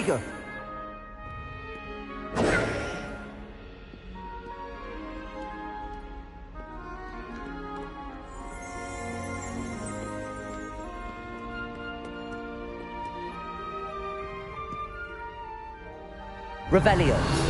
eager. Revelio.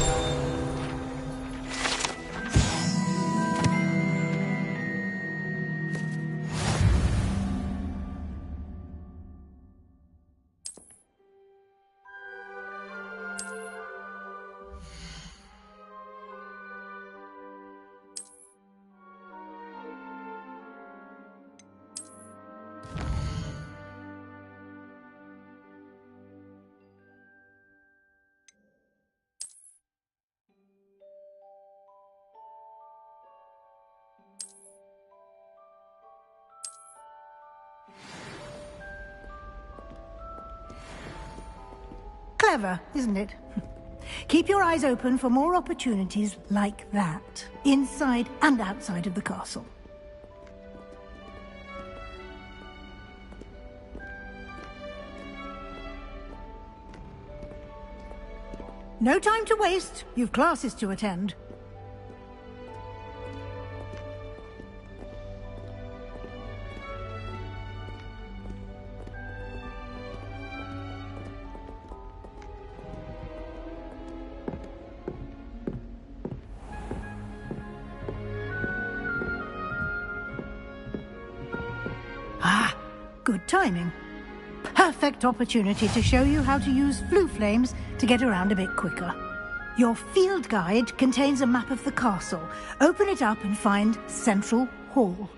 Clever, isn't it? Keep your eyes open for more opportunities like that, inside and outside of the castle. No time to waste. You've classes to attend. Good timing. Perfect opportunity to show you how to use flue flames to get around a bit quicker. Your field guide contains a map of the castle. Open it up and find Central Hall.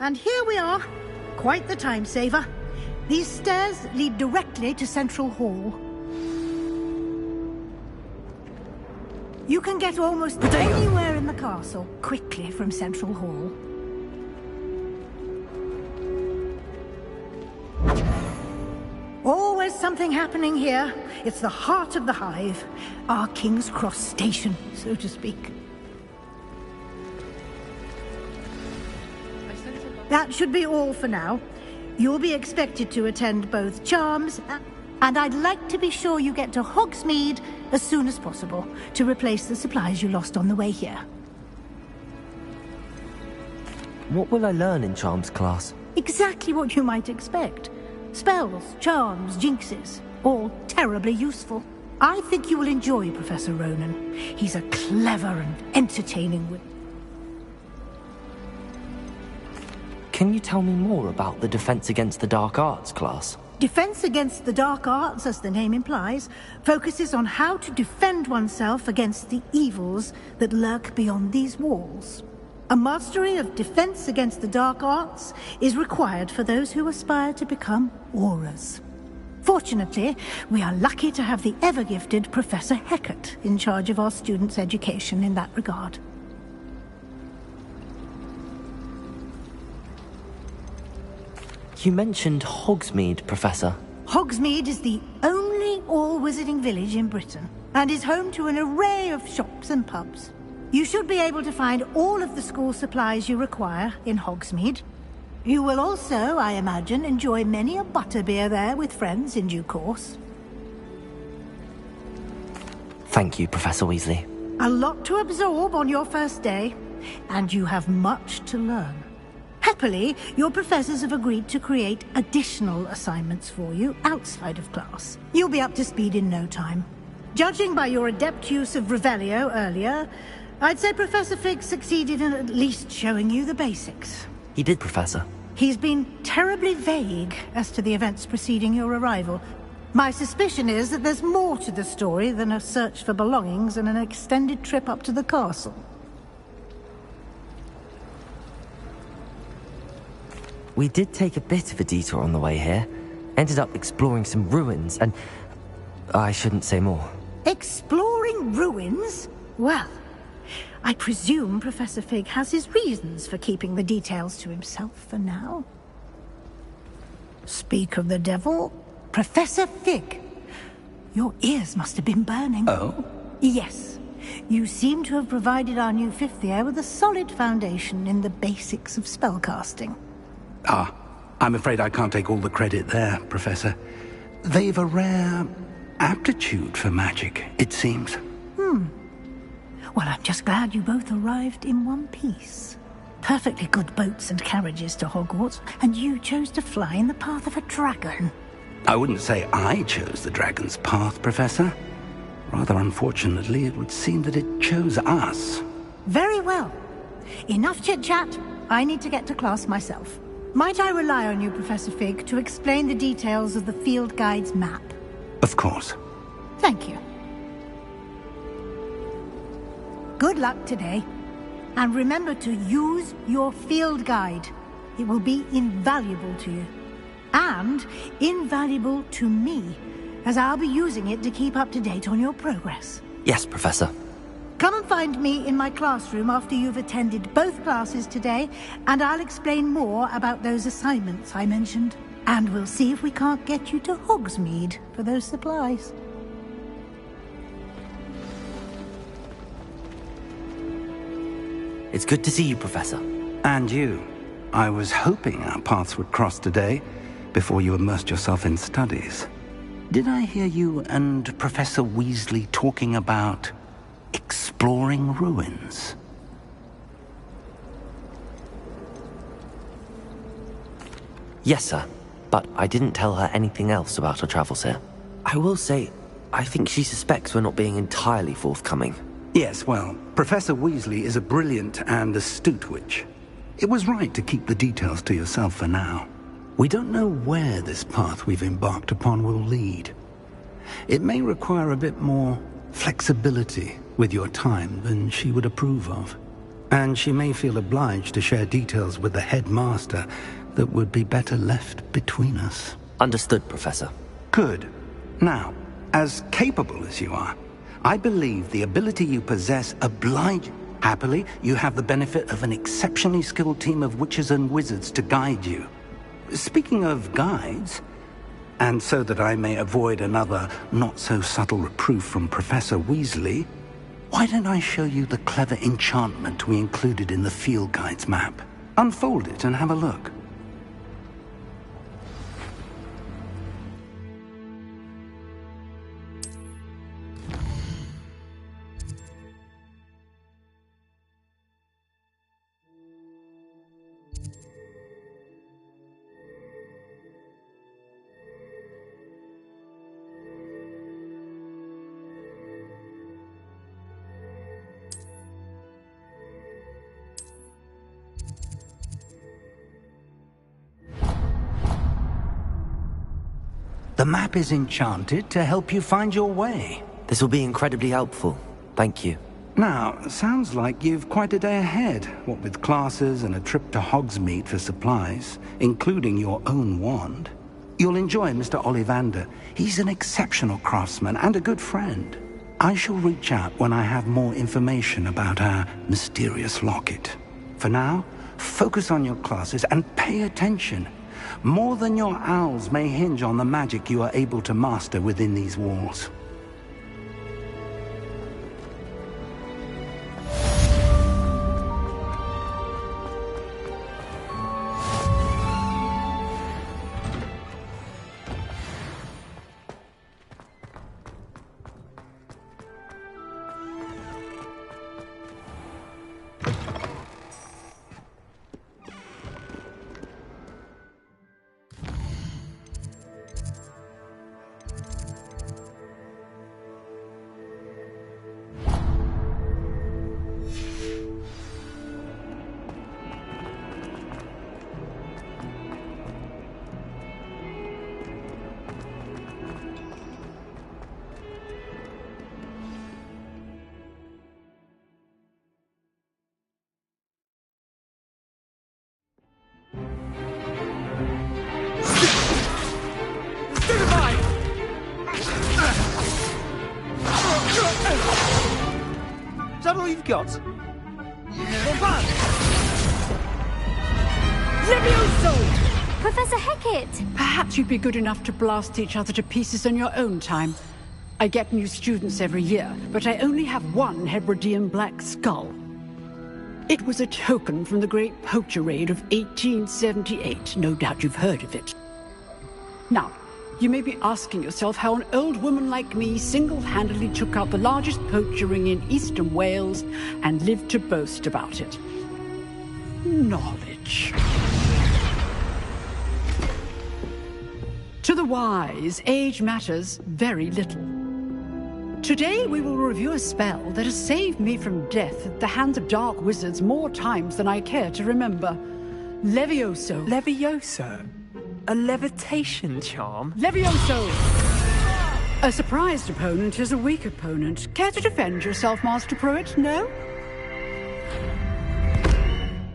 and here we are. Quite the time saver. These stairs lead directly to Central Hall. You can get almost anywhere in the castle quickly from Central Hall. Always something happening here. It's the heart of the hive. Our King's Cross station, so to speak. That should be all for now. You'll be expected to attend both charms, and I'd like to be sure you get to Hogsmeade as soon as possible to replace the supplies you lost on the way here. What will I learn in charms class? Exactly what you might expect. Spells, charms, jinxes, all terribly useful. I think you will enjoy Professor Ronan. He's a clever and entertaining wit. Can you tell me more about the Defense Against the Dark Arts class? Defense Against the Dark Arts, as the name implies, focuses on how to defend oneself against the evils that lurk beyond these walls. A mastery of Defense Against the Dark Arts is required for those who aspire to become Aurors. Fortunately, we are lucky to have the ever-gifted Professor Hecat in charge of our students' education in that regard. You mentioned Hogsmeade, Professor. Hogsmeade is the only all-wizarding village in Britain, and is home to an array of shops and pubs. You should be able to find all of the school supplies you require in Hogsmeade. You will also, I imagine, enjoy many a butterbeer there with friends in due course. Thank you, Professor Weasley. A lot to absorb on your first day, and you have much to learn. Happily, your professors have agreed to create additional assignments for you outside of class. You'll be up to speed in no time. Judging by your adept use of Revelio earlier, I'd say Professor Fig succeeded in at least showing you the basics. He did, Professor. He's been terribly vague as to the events preceding your arrival. My suspicion is that there's more to the story than a search for belongings and an extended trip up to the castle. We did take a bit of a detour on the way here. Ended up exploring some ruins and... I shouldn't say more. Exploring ruins? Well, I presume Professor Fig has his reasons for keeping the details to himself for now. Speak of the devil, Professor Fig. Your ears must have been burning. Oh? Yes. You seem to have provided our new fifth year with a solid foundation in the basics of spellcasting. Ah, I'm afraid I can't take all the credit there, Professor. They've a rare aptitude for magic, it seems. Well, I'm just glad you both arrived in one piece. Perfectly good boats and carriages to Hogwarts, and you chose to fly in the path of a dragon. I wouldn't say I chose the dragon's path, Professor. Rather unfortunately, it would seem that it chose us. Very well. Enough chit-chat. I need to get to class myself. Might I rely on you, Professor Fig, to explain the details of the field guide's map? Of course. Thank you. Good luck today. And remember to use your field guide. It will be invaluable to you. And invaluable to me, as I'll be using it to keep up to date on your progress. Yes, Professor. Come and find me in my classroom after you've attended both classes today, and I'll explain more about those assignments I mentioned. And we'll see if we can't get you to Hogsmeade for those supplies. It's good to see you, Professor. And you. I was hoping our paths would cross today, before you immersed yourself in studies. Did I hear you and Professor Weasley talking about exploring ruins? Yes, sir. But I didn't tell her anything else about our travels here. I will say, I think she suspects we're not being entirely forthcoming. Yes, well, Professor Weasley is a brilliant and astute witch. It was right to keep the details to yourself for now. We don't know where this path we've embarked upon will lead. It may require a bit more flexibility with your time than she would approve of. And she may feel obliged to share details with the headmaster that would be better left between us. Understood, Professor. Good. Now, as capable as you are, I believe the ability you possess obliges. Happily, you have the benefit of an exceptionally skilled team of witches and wizards to guide you. Speaking of guides, and so that I may avoid another not-so-subtle reproof from Professor Weasley, why don't I show you the clever enchantment we included in the field guide's map? Unfold it and have a look. The map is enchanted to help you find your way. This will be incredibly helpful. Thank you. Now, sounds like you've quite a day ahead, what with classes and a trip to Hogsmeade for supplies, including your own wand. You'll enjoy Mr. Ollivander. He's an exceptional craftsman and a good friend. I shall reach out when I have more information about our mysterious locket. For now, focus on your classes and pay attention. More than your owls may hinge on the magic you are able to master within these walls. Is that all you've got? Levioso! Professor Hecat! Perhaps you'd be good enough to blast each other to pieces in your own time. I get new students every year, but I only have one Hebridean black skull. It was a token from the Great Poacher Raid of 1878. No doubt you've heard of it. Now, you may be asking yourself how an old woman like me single-handedly took out the largest poacher ring in eastern Wales and lived to boast about it. Knowledge. To the wise, age matters very little. Today we will review a spell that has saved me from death at the hands of dark wizards more times than I care to remember. Levioso. Levioso? A levitation charm? Levioso! A surprised opponent is a weak opponent. Care to defend yourself, Master Pruitt? No?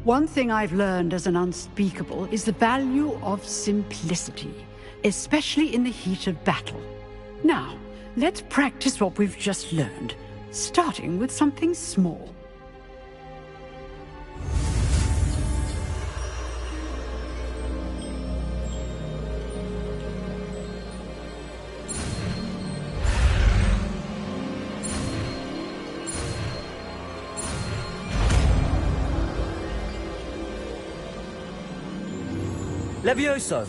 One thing I've learned as an unspeakable is the value of simplicity, especially in the heat of battle. Now, let's practice what we've just learned, starting with something small. Levioso!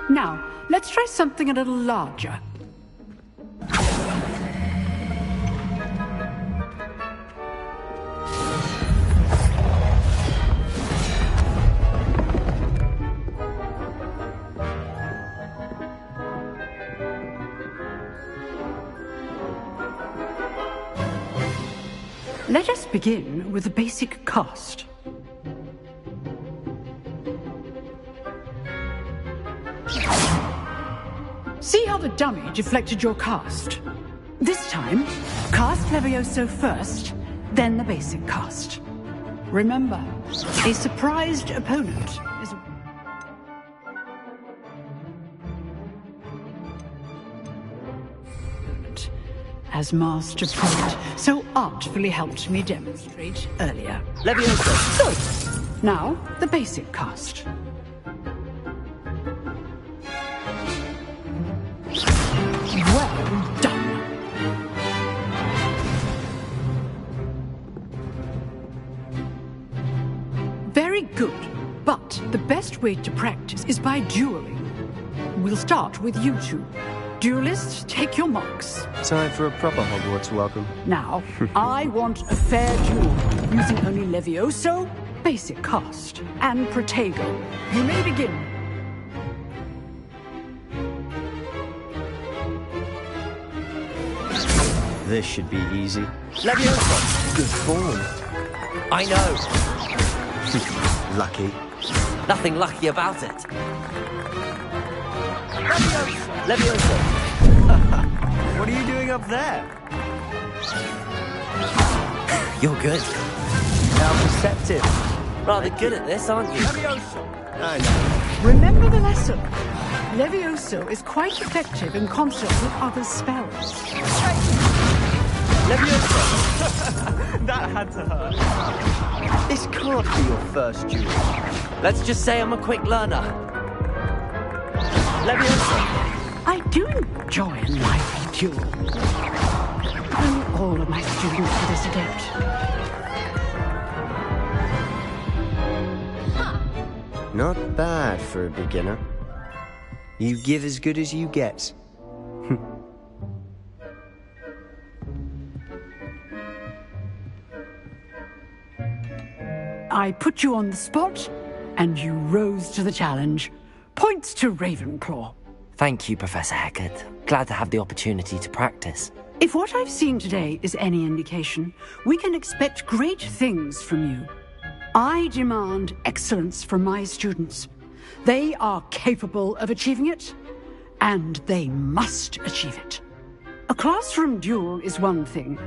Now, let's try something a little larger. Let us begin with the basic cast. the dummy deflected your cast. This time, cast Levioso first, then the basic cast. Remember, a surprised opponent is... as Master Poet so artfully helped me demonstrate earlier. Levioso! Good. Now, the basic cast. Well done. Very good. But the best way to practice is by dueling. We'll start with you two. Duelists, take your marks. Time for a proper Hogwarts welcome. Now, I want a fair duel, using only Levioso, basic cast, and Protego. You may begin. This should be easy. Levioso! Good form. I know. Lucky. Nothing lucky about it. Levioso! What are you doing up there? You're good. How perceptive. Rather good at this, aren't you? Levioso! I know. Remember the lesson. Levioso is quite effective in concert with other spells. Levioso! That had to hurt. This can't be your first duel. Let's just say I'm a quick learner. Levioso! I do enjoy a lively duel. And all of my students are this adept. Not bad for a beginner. You give as good as you get. I put you on the spot, and you rose to the challenge. Points to Ravenclaw. Thank you, Professor Hecat. Glad to have the opportunity to practice. If what I've seen today is any indication, we can expect great things from you. I demand excellence from my students. They are capable of achieving it, and they must achieve it. A classroom duel is one thing,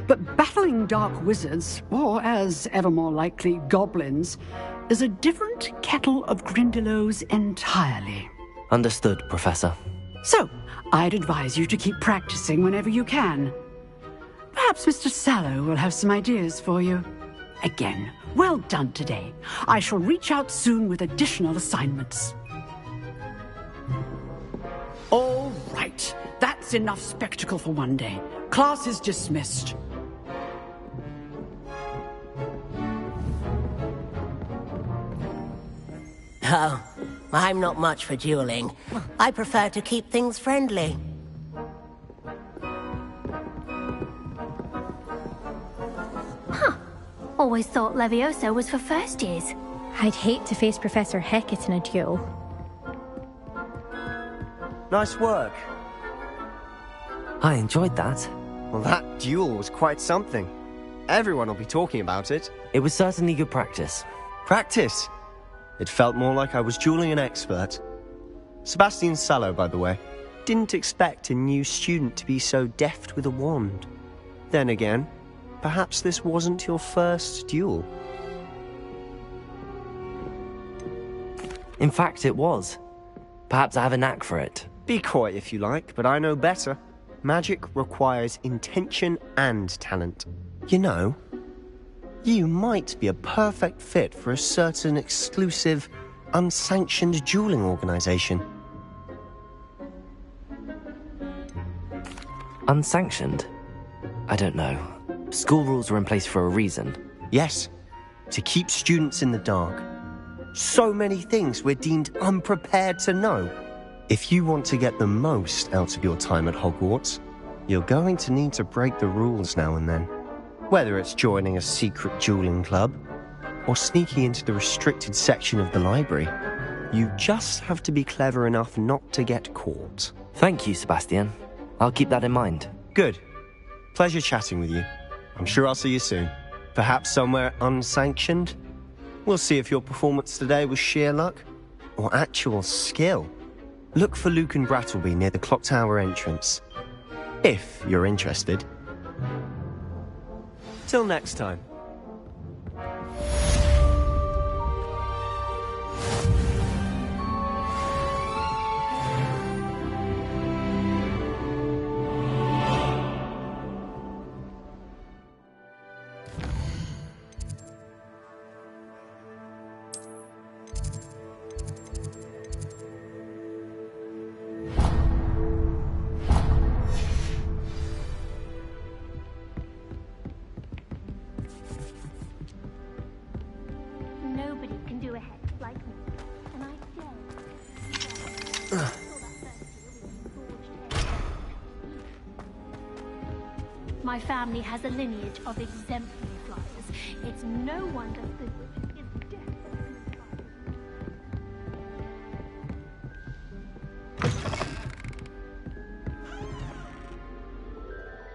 but battling dark wizards, or as ever more likely, goblins, is a different kettle of Grindylows entirely. Understood, Professor. So, I'd advise you to keep practicing whenever you can. Perhaps Mr. Sallow will have some ideas for you. Again, well done today. I shall reach out soon with additional assignments. All right. That's enough spectacle for one day. Class is dismissed. Oh, I'm not much for dueling. I prefer to keep things friendly. Always thought Levioso was for first years. I'd hate to face Professor Hecat in a duel. Nice work. I enjoyed that. Well, that duel was quite something. Everyone will be talking about it. It was certainly good practice. Practice? It felt more like I was dueling an expert. Sebastian Sallow, by the way. Didn't expect a new student to be so deft with a wand. Then again, perhaps this wasn't your first duel. In fact, it was. Perhaps I have a knack for it. Be coy if you like, but I know better. Magic requires intention and talent. You know, you might be a perfect fit for a certain exclusive, unsanctioned dueling organization. Unsanctioned? I don't know. School rules are in place for a reason. Yes, to keep students in the dark. So many things we're deemed unprepared to know. If you want to get the most out of your time at Hogwarts, you're going to need to break the rules now and then. Whether it's joining a secret dueling club, or sneaking into the restricted section of the library, you just have to be clever enough not to get caught. Thank you, Sebastian. I'll keep that in mind. Good. Pleasure chatting with you. I'm sure I'll see you soon. Perhaps somewhere unsanctioned? We'll see if your performance today was sheer luck, or actual skill. Look for Luke and Brattleby near the clock tower entrance. If you're interested. Till next time. Nobody can do a hex like me, and I dare. My family has a lineage of exemplary flyers. It's no wonder the witch is desperately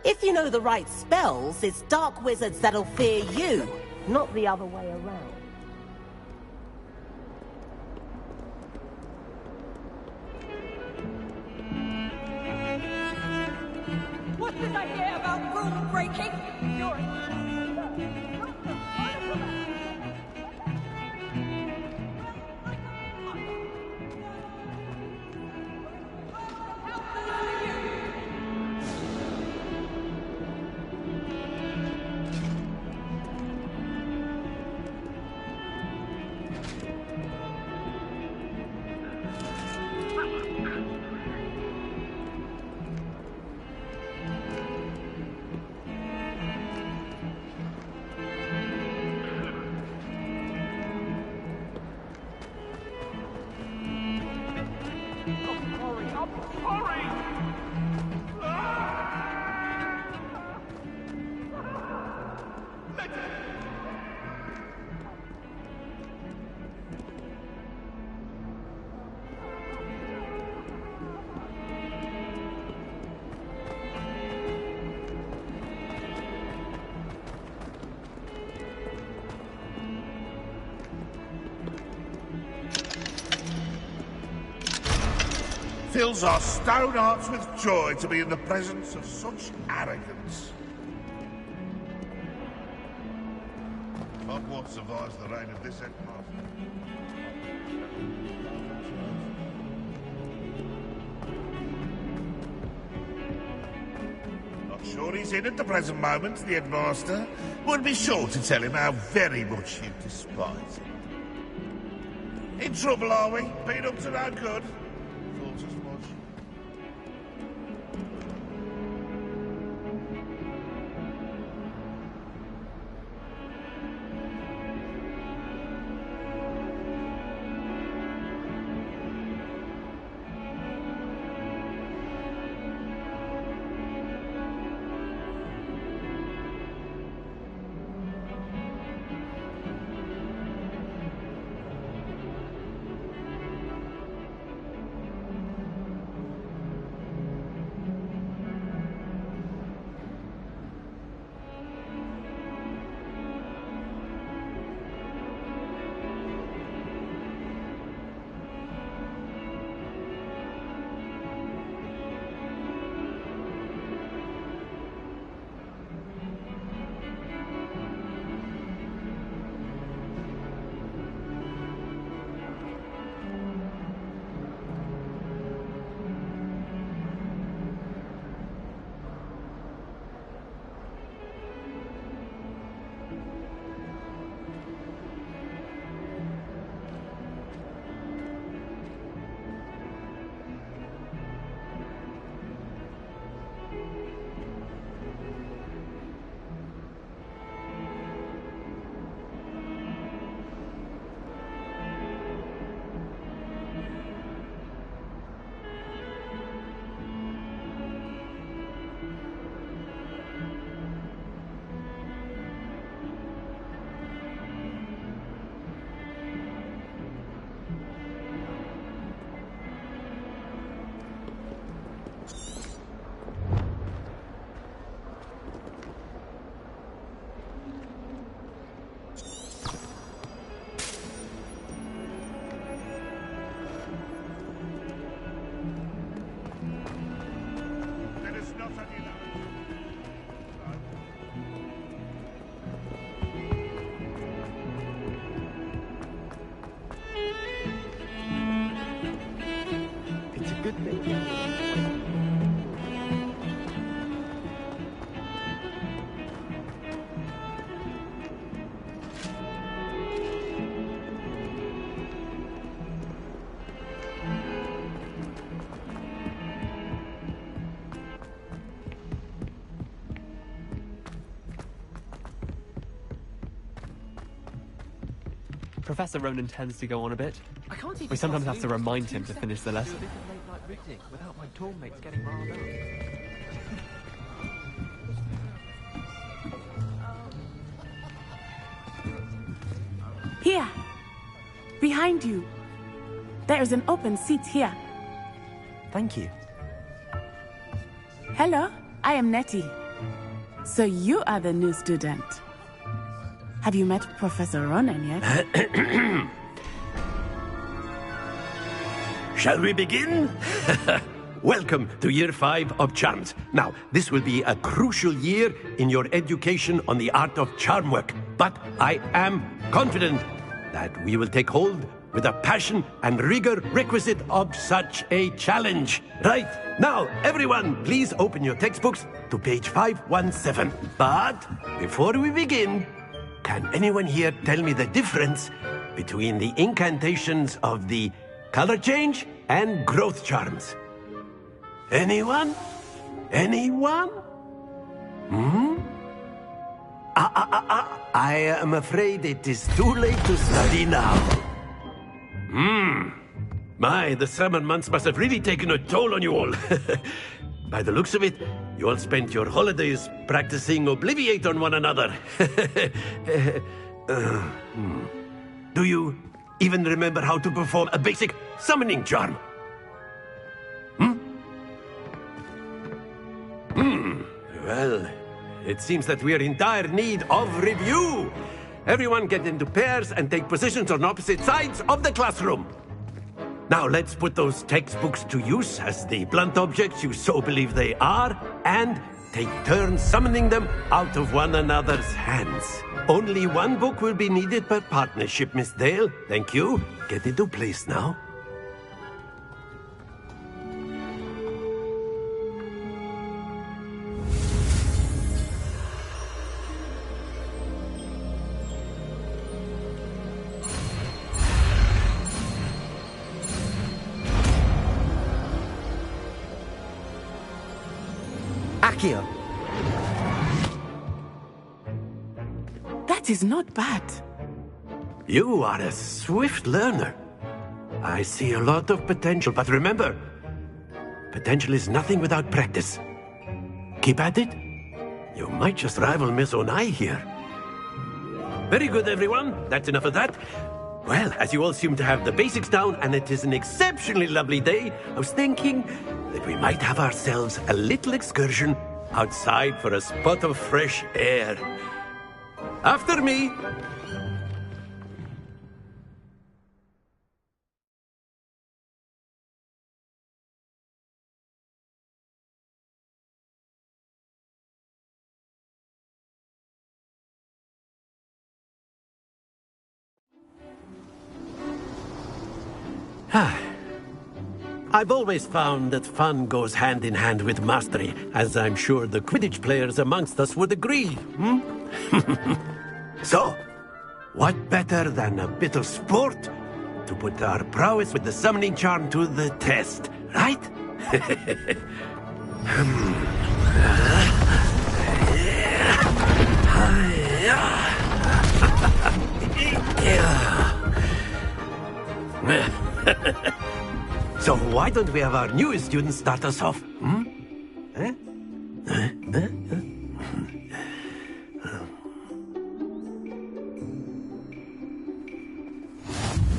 If you know the right spells, it's dark wizards that'll fear you, not the other way around. What did I hear about rule breaking? Fills our stone hearts with joy to be in the presence of such arrogance. Hogwarts survives the reign of this headmaster. Not sure he's in at the present moment, the headmaster. Would be sure to tell him how very much you despise him. In trouble, are we? Been up to no good? Thought as much. Professor Ronan tends to go on a bit. I can't even We sometimes have to remind him to finish the lesson. Late-night reading without my dorm mates getting riled up. Here. Behind you. There is an open seat here. Thank you. Hello, I am Nettie. So you are the new student. Have you met Professor Ronan yet? Shall we begin? Welcome to Year 5 of Charms. Now, this will be a crucial year in your education on the art of charm work. But I am confident that we will take hold with the passion and rigor requisite of such a challenge. Right, now, everyone, please open your textbooks to page 517. But before we begin, can anyone here tell me the difference between the incantations of the color change and growth charms? Anyone? Anyone? I am afraid it is too late to study now. My, the summer months must have really taken a toll on you all. By the looks of it, you all spent your holidays practicing Obliviate on one another. Do you even remember how to perform a basic summoning charm? Well, it seems that we are in dire need of review. Everyone get into pairs and take positions on opposite sides of the classroom. Now let's put those textbooks to use as the blunt objects you so believe they are, and take turns summoning them out of one another's hands. Only one book will be needed per partnership, Miss Dale. Thank you. Get into place now. Accio. That is not bad. You are a swift learner. I see a lot of potential, but remember, potential is nothing without practice. Keep at it. You might just rival Miss Onai here. Very good, everyone. That's enough of that. Well, as you all seem to have the basics down, and it is an exceptionally lovely day, I was thinking that we might have ourselves a little excursion outside for a spot of fresh air. After me. I've always found that fun goes hand in hand with mastery, as I'm sure the Quidditch players amongst us would agree. So, what better than a bit of sport to put our prowess with the summoning charm to the test, right? So why don't we have our newest student start us off?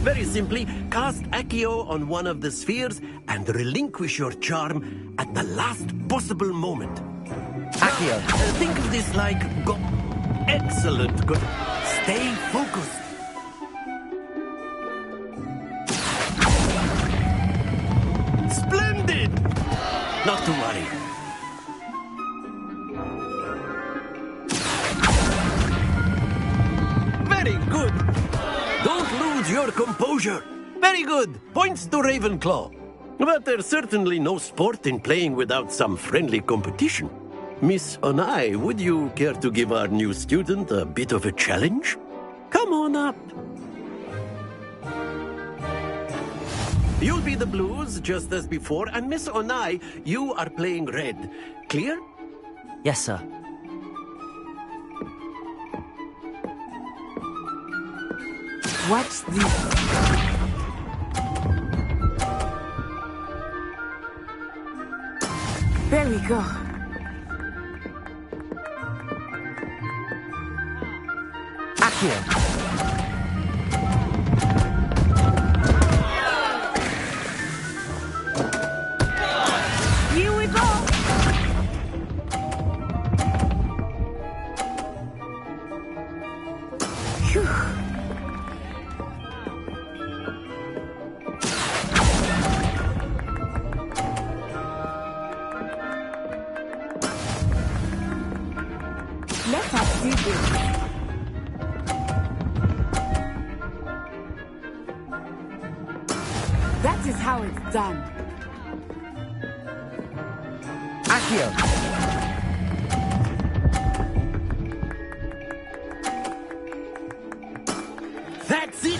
Very simply, cast Accio on one of the spheres and relinquish your charm at the last possible moment. Accio. Think of this like excellent. Good. Stay focused. Splendid! Not to worry. Very good. Don't lose your composure. Very good. Points to Ravenclaw. But there's certainly no sport in playing without some friendly competition. Miss Onai, would you care to give our new student a bit of a challenge? Come on up. You'll be the blues, just as before, and Miss Onai, you are playing red. Clear? Yes, sir. Watch this. There we go. Accio! Here we go. Phew. Let us do this. That is how it's done. Accio! That's it!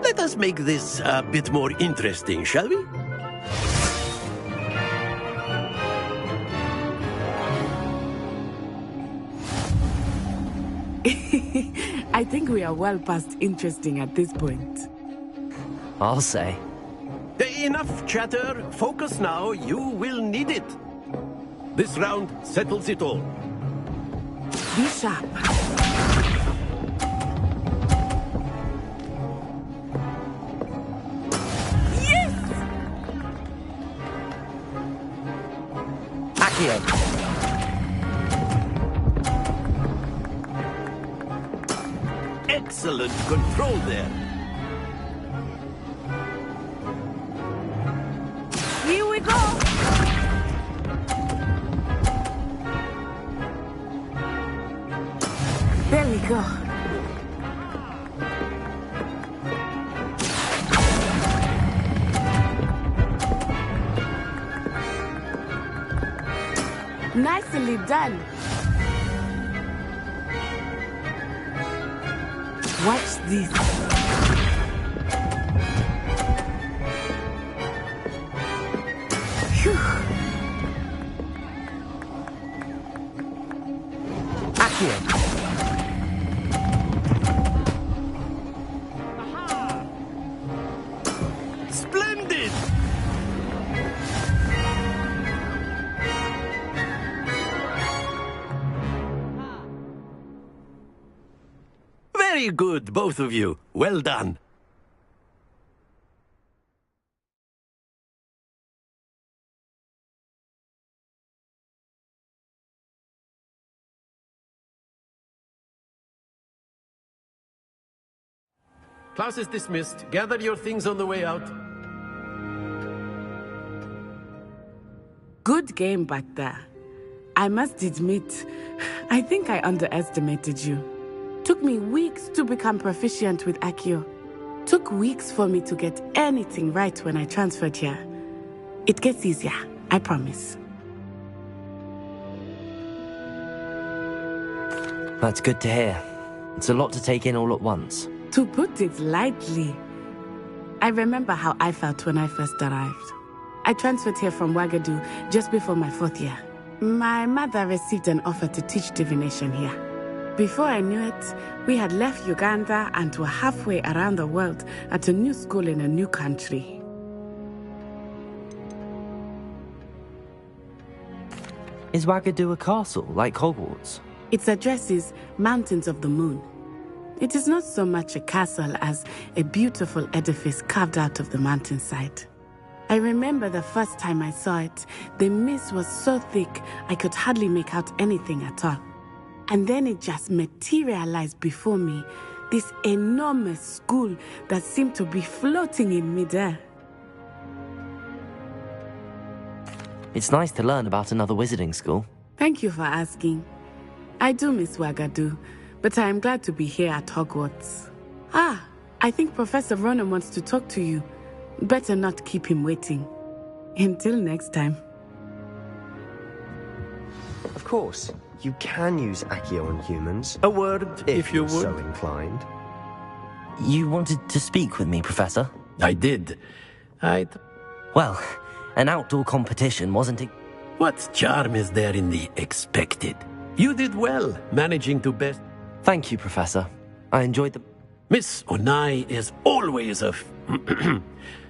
Let us make this a bit more interesting, shall we? I think we are well past interesting at this point. I'll say. Enough chatter. Focus now. You will need it. This round settles it all. Be sharp. Yes! Accio! Excellent control there. Here we go! There we go. Nicely done. Watch this. Phew. Accio! Splendid! Very good, both of you. Well done. Class is dismissed. Gather your things on the way out. Good game back there. I must admit, I think I underestimated you. Took me weeks to become proficient with Accio. Took weeks for me to get anything right when I transferred here. It gets easier, I promise. That's good to hear. It's a lot to take in all at once. To put it lightly, I remember how I felt when I first arrived. I transferred here from Ouagadougou just before my 4th year. My mother received an offer to teach divination here. Before I knew it, we had left Uganda and were halfway around the world at a new school in a new country. Is Ouagadougou a castle, like Hogwarts? Its address is Mountains of the Moon. It is not so much a castle as a beautiful edifice carved out of the mountainside. I remember the first time I saw it, the mist was so thick I could hardly make out anything at all. And then it just materialized before me, this enormous school that seemed to be floating in midair. It's nice to learn about another wizarding school. Thank you for asking. I do miss Ouagadougou, but I am glad to be here at Hogwarts. I think Professor Ronan wants to talk to you. Better not keep him waiting. Until next time. Of course, you can use Accio on humans. A word, if you would. So inclined. You wanted to speak with me, Professor? I did. Well, An outdoor competition, wasn't it? What charm is there in the expected? You did well, managing to best... Thank you, Professor. I enjoyed the... Miss Onai is always a...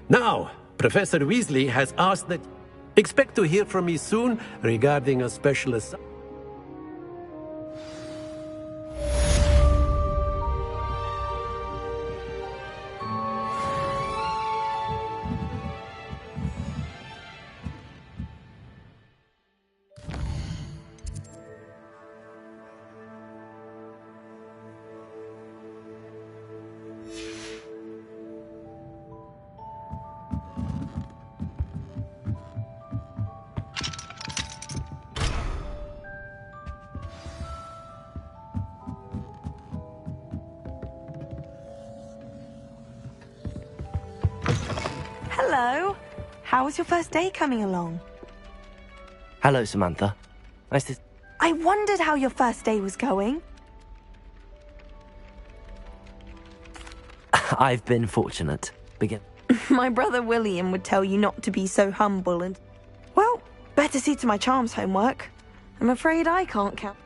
Now, Professor Weasley has asked that... Expect to hear from me soon regarding a special assignment. Hello. How was your first day coming along? Hello, Samantha. Nice to... I wondered how your first day was going. I've been fortunate. Begin. My brother William would tell you not to be so humble and... Well, better see to my charms homework. I'm afraid I can't count.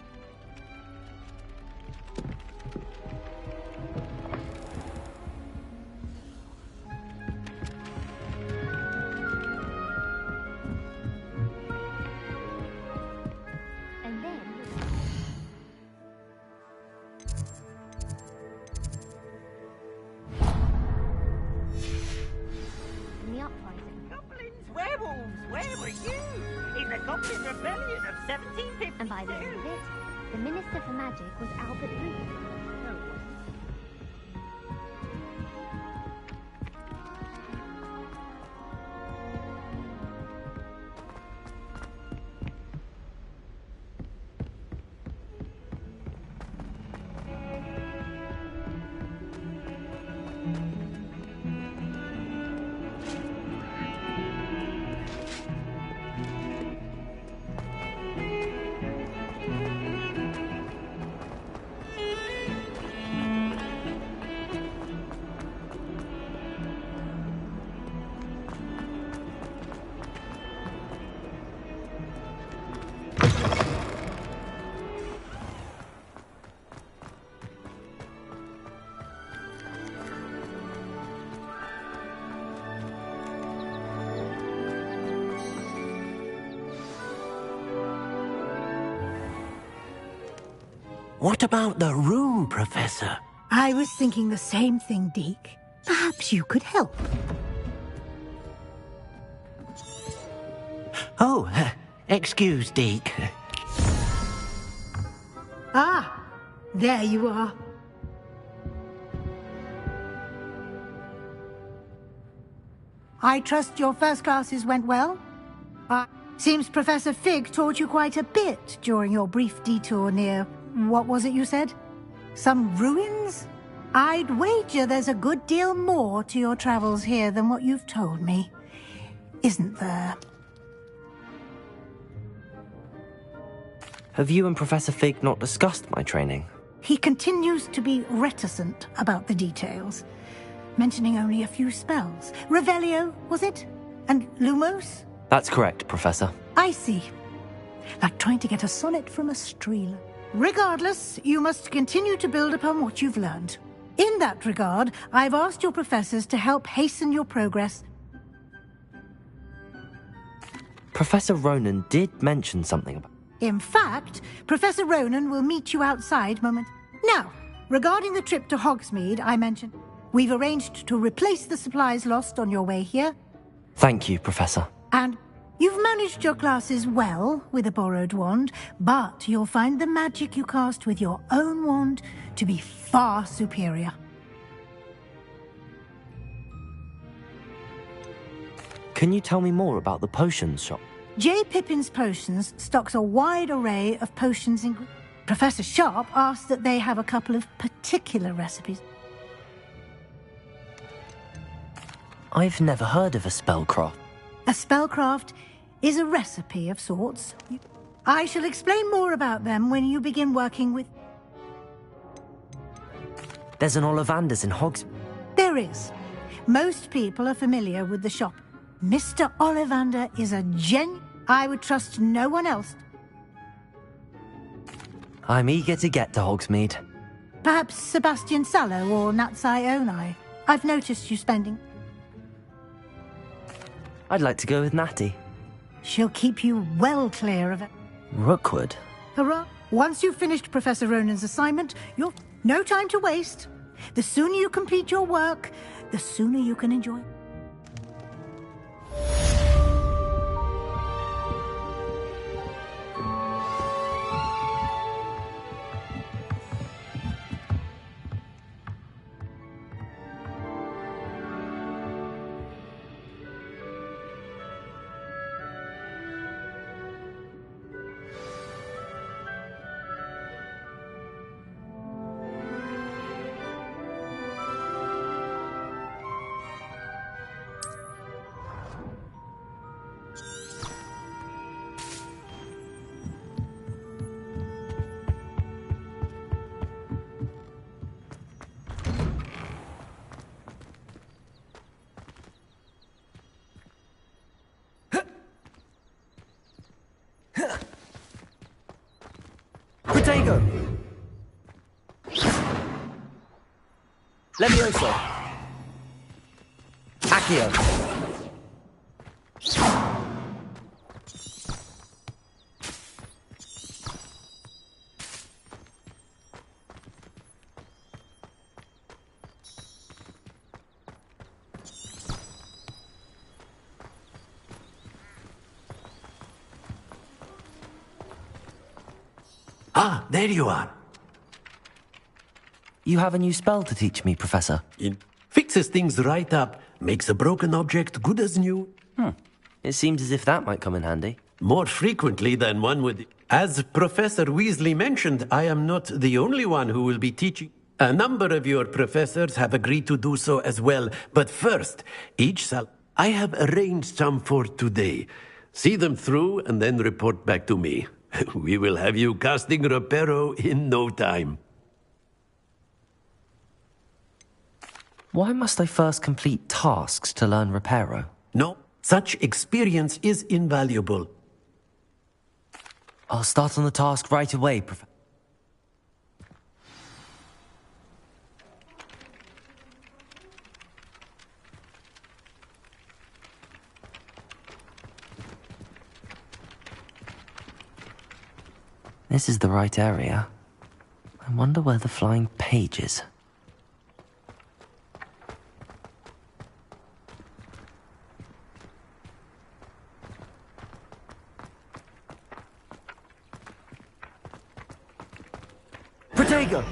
And by the end of it, the Minister for Magic was Albert Reed. What about the room, Professor? I was thinking the same thing, Deke. Perhaps you could help. Oh, excuse, Deke. Ah, there you are. I trust your first classes went well? Seems Professor Fig taught you quite a bit during your brief detour near... What was it you said? Some ruins? I'd wager there's a good deal more to your travels here than what you've told me. Isn't there? Have you and Professor Fig not discussed my training? He continues to be reticent about the details, mentioning only a few spells. Revelio, was it? And Lumos? That's correct, Professor. I see. Like trying to get a sonnet from a streeler. Regardless, you must continue to build upon what you've learned. In that regard, I've asked your professors to help hasten your progress. Professor Ronan did mention something about... In fact, Professor Ronan will meet you outside moment. Now, regarding the trip to Hogsmeade I mentioned, we've arranged to replace the supplies lost on your way here. Thank you, Professor. And you've managed your classes well with a borrowed wand, but you'll find the magic you cast with your own wand to be far superior. Can you tell me more about the potions shop? J. Pippin's Potions stocks a wide array of potions in... Professor Sharp asked that they have a couple of particular recipes. I've never heard of a spellcraft. A spellcraft is a recipe of sorts. I shall explain more about them when you begin working with... There's an Ollivanders in Hogsmeade. There is. Most people are familiar with the shop. Mr. Ollivander is a I would trust no one else. I'm eager to get to Hogsmeade. Perhaps Sebastian Sallow or Natsai Onai. I've noticed you spending... I'd like to go with Natty. She'll keep you well clear of it. Rookwood? Hurrah! Once you've finished Professor Ronan's assignment, you've no time to waste. The sooner you complete your work, the sooner you can enjoy it. Protego! Levioso! Accio! Ah, there you are. You have a new spell to teach me, Professor. It fixes things right up, makes a broken object good as new. It seems as if that might come in handy. More frequently than one would. As Professor Weasley mentioned, I am not the only one who will be teaching. A number of your professors have agreed to do so as well. But first, I have arranged some for today. See them through and then report back to me. We will have you casting Reparo in no time. Why must I first complete tasks to learn Reparo? No, such experience is invaluable. I'll start on the task right away, Professor. This is the right area. I wonder where the flying page is. Protego!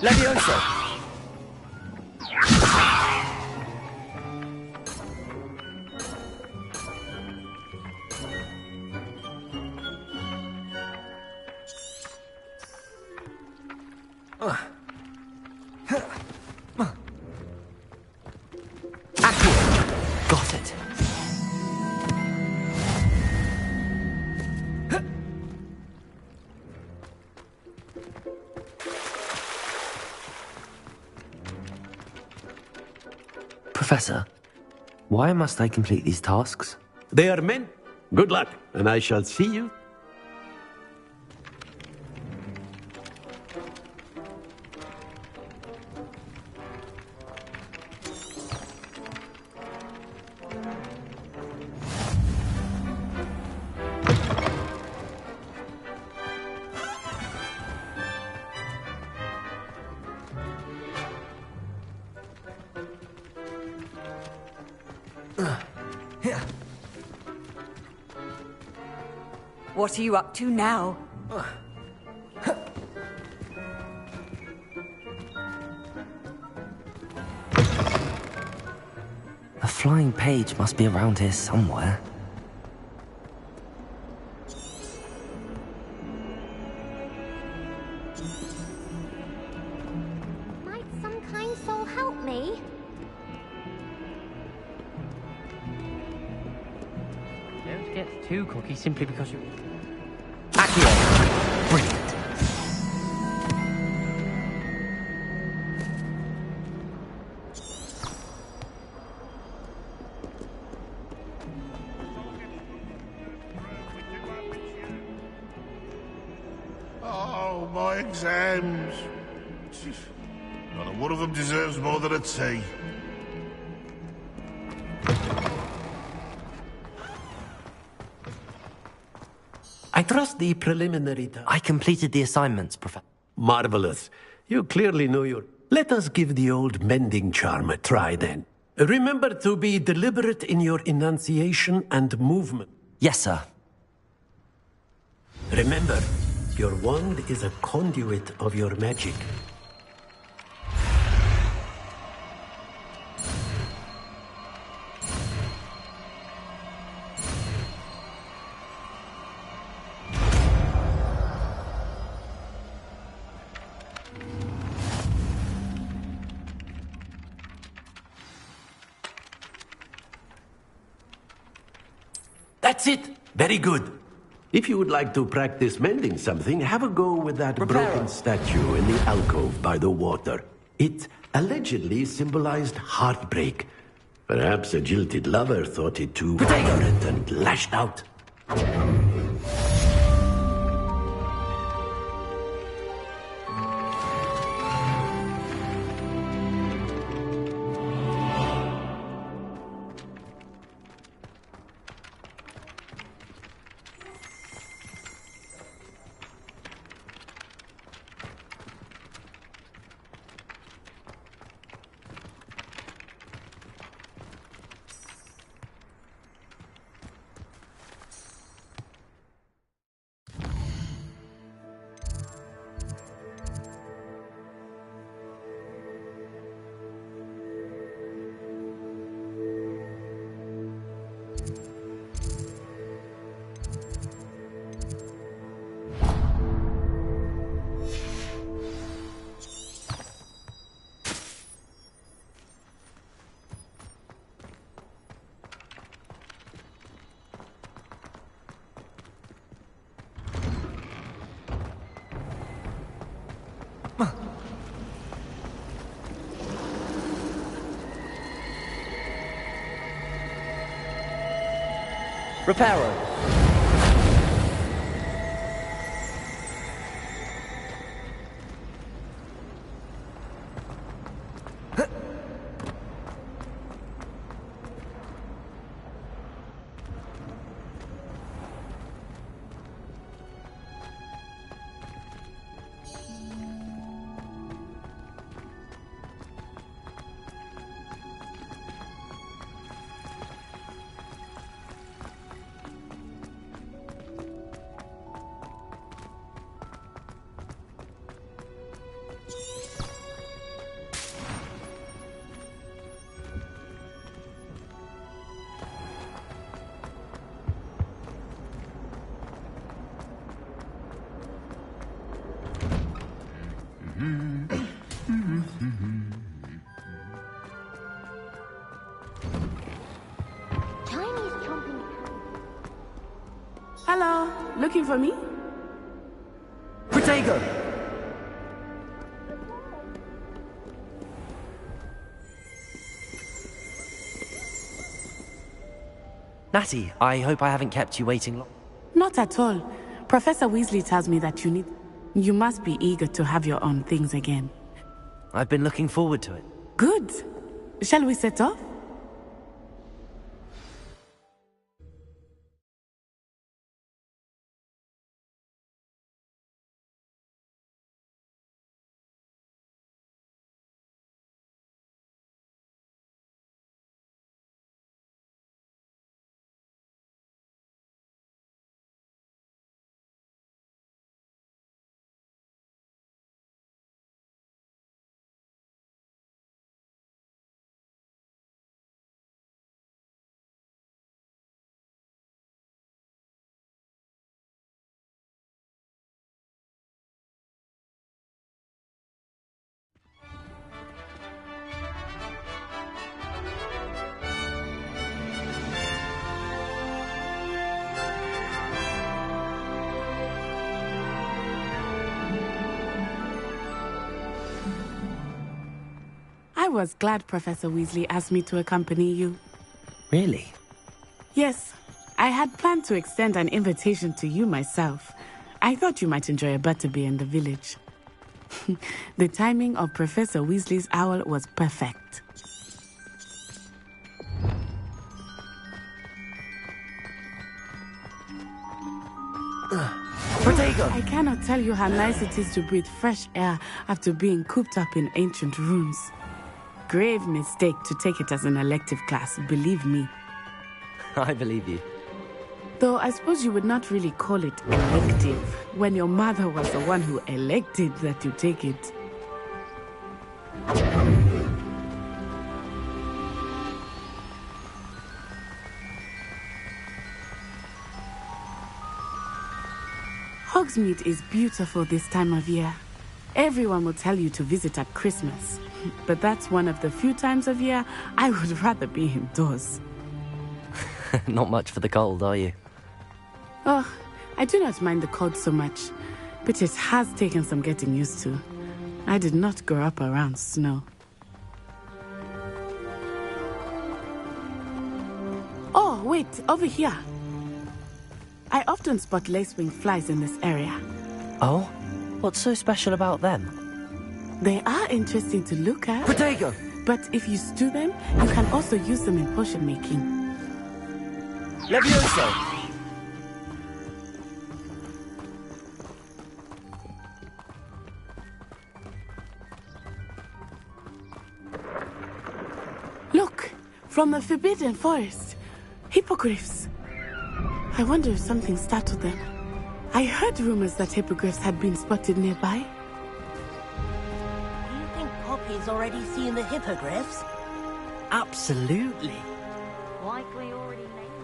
Levioso! Professor, why must I complete these tasks? They are meant. Good luck, and I shall see you. What are you up to now? A flying page must be around here somewhere. Might some kind soul help me? Don't get too cocky simply because you... Accio! Brilliant. Oh, my exams. Not one of them deserves more than a tea. I trust the preliminary task. I completed the assignments, Professor. Marvelous. You clearly know your... Let us give the old mending charm a try, then. Remember to be deliberate in your enunciation and movement. Yes, sir. Remember, your wand is a conduit of your magic. That's it! Very good. If you would like to practice mending something, have a go with that broken statue in the alcove by the water. It allegedly symbolized heartbreak. Perhaps a jilted lover thought it too violent and lashed out. Reparo. Hello, looking for me? Protego! Natty, I hope I haven't kept you waiting long. Not at all. Professor Weasley tells me that you must be eager to have your own things again. I've been looking forward to it. Good. Shall we set off? I was glad Professor Weasley asked me to accompany you. Really? Yes. I had planned to extend an invitation to you myself. I thought you might enjoy a butterbeer in the village. The timing of Professor Weasley's owl was perfect. Protego! I cannot tell you how nice it is to breathe fresh air after being cooped up in ancient rooms. Grave mistake to take it as an elective class, believe me. I believe you. Though I suppose you would not really call it elective when your mother was the one who elected that you take it. Hogsmeade is beautiful this time of year. Everyone will tell you to visit at Christmas, but that's one of the few times of year I would rather be indoors. Not much for the cold, are you? Oh, I do not mind the cold so much, but it has taken some getting used to. I did not grow up around snow. Oh, wait, over here. I often spot lacewing flies in this area. Oh? What's so special about them? They are interesting to look at. Protego! But if you stew them, you can also use them in potion making. Levioso! Look! From the Forbidden Forest. Hippogriffs. I wonder if something startled them. I heard rumors that hippogriffs had been spotted nearby. Do you think Poppy's already seen the hippogriffs? Absolutely. Likely already named.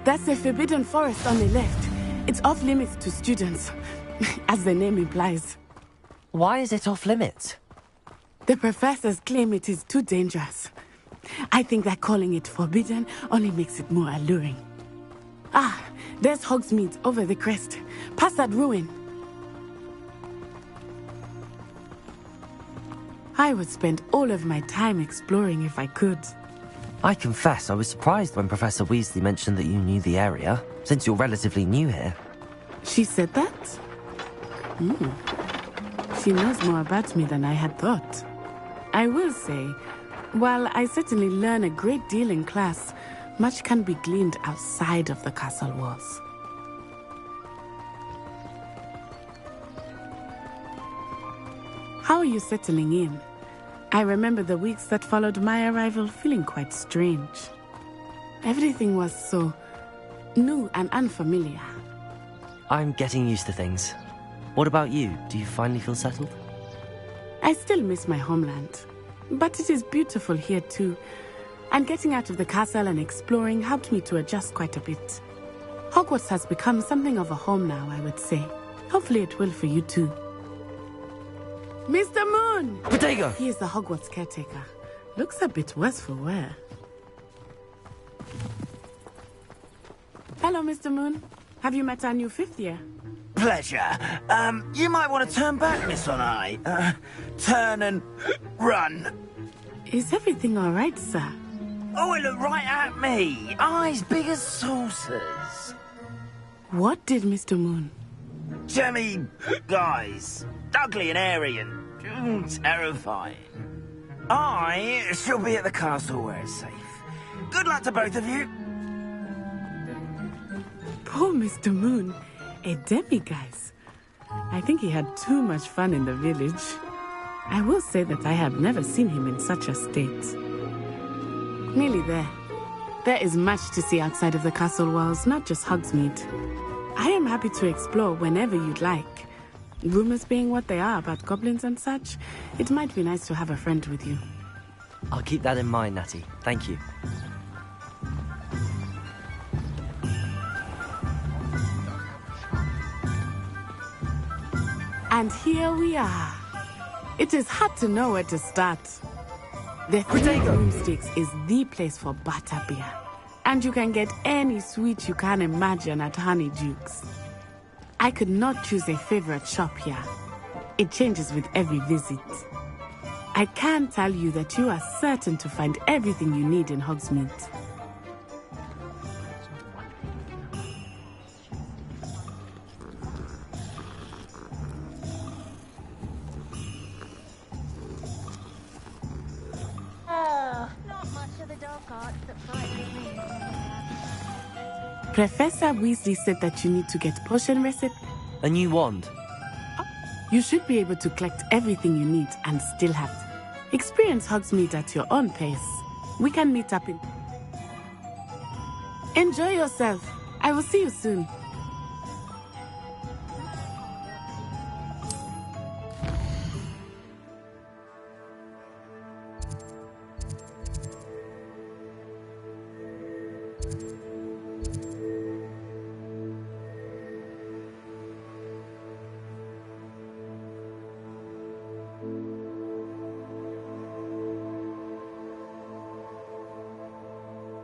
That's the Forbidden Forest on the left. It's off limits to students, as the name implies. Why is it off limits? The professors claim it is too dangerous. I think that calling it forbidden only makes it more alluring. Ah, there's Hogsmeade over the crest, past that ruin. I would spend all of my time exploring if I could. I confess I was surprised when Professor Weasley mentioned that you knew the area, since you're relatively new here. She said that? She knows more about me than I had thought. I will say, while I certainly learn a great deal in class, much can be gleaned outside of the castle walls. How are you settling in? I remember the weeks that followed my arrival feeling quite strange. Everything was so new and unfamiliar. I'm getting used to things. What about you? Do you finally feel settled? I still miss my homeland, but it is beautiful here too. And getting out of the castle and exploring helped me to adjust quite a bit. Hogwarts has become something of a home now, I would say. Hopefully it will for you too. Mr. Moon! Protego! He is the Hogwarts caretaker. Looks a bit worse for wear. Hello, Mr. Moon. Have you met our new fifth year? Pleasure. You might want to turn back, Miss On Eye. Turn and run. Is everything all right, sir? Oh, it looked right at me. Eyes big as saucers. What did Mr. Moon? Jemmy guys. Ugly and airy and terrifying. I shall be at the castle where it's safe. Good luck to both of you. Poor Mr. Moon. A demiguise. I think he had too much fun in the village. I will say that I have never seen him in such a state. Nearly there. There is much to see outside of the castle walls, not just Hogsmeade. I am happy to explore whenever you'd like. Rumors being what they are about goblins and such, it might be nice to have a friend with you. I'll keep that in mind, Natty. Thank you. And here we are. It is hard to know where to start. The Three Broomsticks is the place for butterbeer. And you can get any sweet you can imagine at Honeydukes. I could not choose a favorite shop here. It changes with every visit. I can tell you that you are certain to find everything you need in Hogsmeade. Professor Weasley said that you need to get potion recipe. A new wand. You should be able to collect everything you need and still have it. Experience Hogsmeade at your own pace. We can meet up in... Enjoy yourself. I will see you soon.